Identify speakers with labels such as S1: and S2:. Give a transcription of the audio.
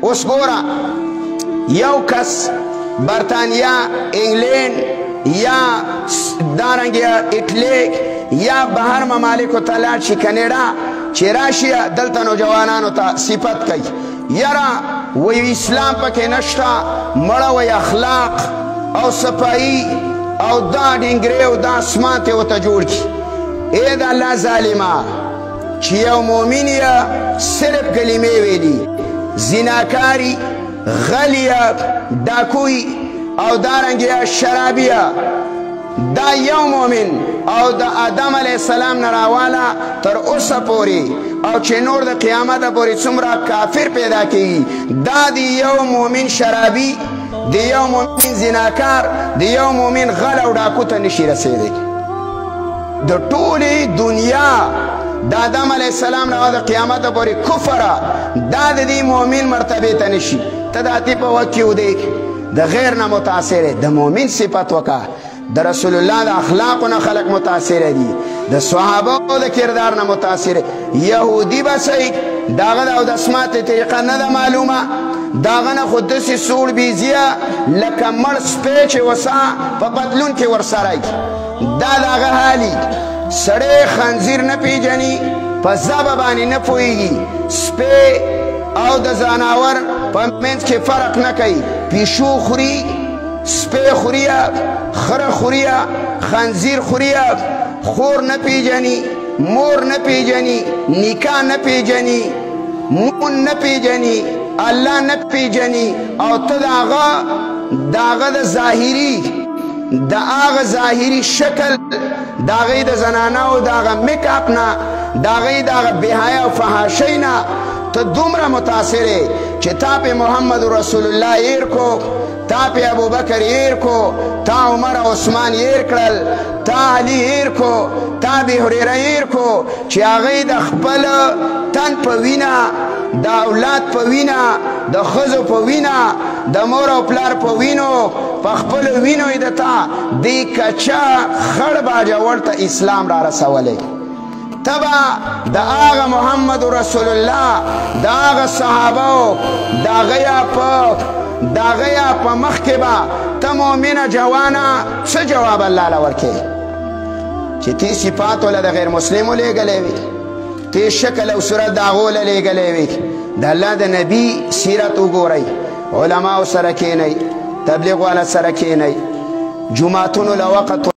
S1: اوس ګوره یو کس برطانیا انګلینډ یا دارنګه اټلی یا بهر ممالکو ته لاړ شي کنیډا چې راشي دلته نوجوانانو ته صفت کوي یاره وی اسلام پکې نشته مړه وی اخلاق او صفایي او دا ډنګرې او دا اسمان ته ورته جوړ کړي ای د الله ظالمه چې یو مؤمن یې صرف کلمې ویلي زناکاري غلیه ډاکوي او دارنګه شرابیه دا یو مؤمن او د آدم علیه السلام نه راواله تر اوسه پورې او چې نور د قیامت پورې څومره کافر پیدا کیږي دا د یو مؤمن شرابي د یو مؤمن زناکار د یو مؤمن غل او ډاکو ته نشي رسېدی د ټولې دنیا د آدم علیه السلام نه د قیامت پورې کفره دا د دې مؤمن مرتبه ته نشي ته د اتې په وخت کې ودې د غیر نه متاثر د مؤمن صفت وکړه د رسول الله د اخلاقو نه خلق متاثر دي د صحابه د کردار نه متاثر یهودي بسې داغه د اودسمات طریقه نه ده معلومه داغه نه خود داسې سوړ بیزیه لکه مړ سپی چې وسه په پتلون کې ورسره دا داغه حالي سړی خنزیر نه پیژني په ژبه باندې نه پوهېږي سپی او د ځناور په منځ کې فرق نه کوي پیشو خوري سپی خوریا خره خوریا خنزیر خوریا خور نه پیژني مور نه پیژني نیکا نه پیژني مون نه پیژني الله نه پیژني او ته داغه د ظاهري د هغه ظاهري شکل د هغې د زنانو د هغه میک اپ نه د هغې د هغه بېحیا او فحاشۍ نه ته دومره متاثر یې چې تا پې محمد رسول الله هیر کو تا پې ابوبکر هیر کو تا عمر او عثمان هیر کړل تا علي هیر کو تا ابي هريره هیر کو چې هغې د خپل تن په وینه د اولاد په وینه د ښځو په وینه د مور او پلار په وینو په خپلو وینو یې د تا دې کچه خړ باجوړ ته اسلام را رسولی تبا د هغه محمد رسول الله د هغه صحابو د هغه په مخ کې به ته مؤمنه جوانه څه جواب الله له ورکوې چې تی صفات وله د غیر مسلمو لیږلی وي تی شکل او صورت د هغو له لیږلی وي د الله د نبي سیرت وګورئ علماو سره کښېنئ تبلیغ والا سره کښېنئ جوماتونو له وقت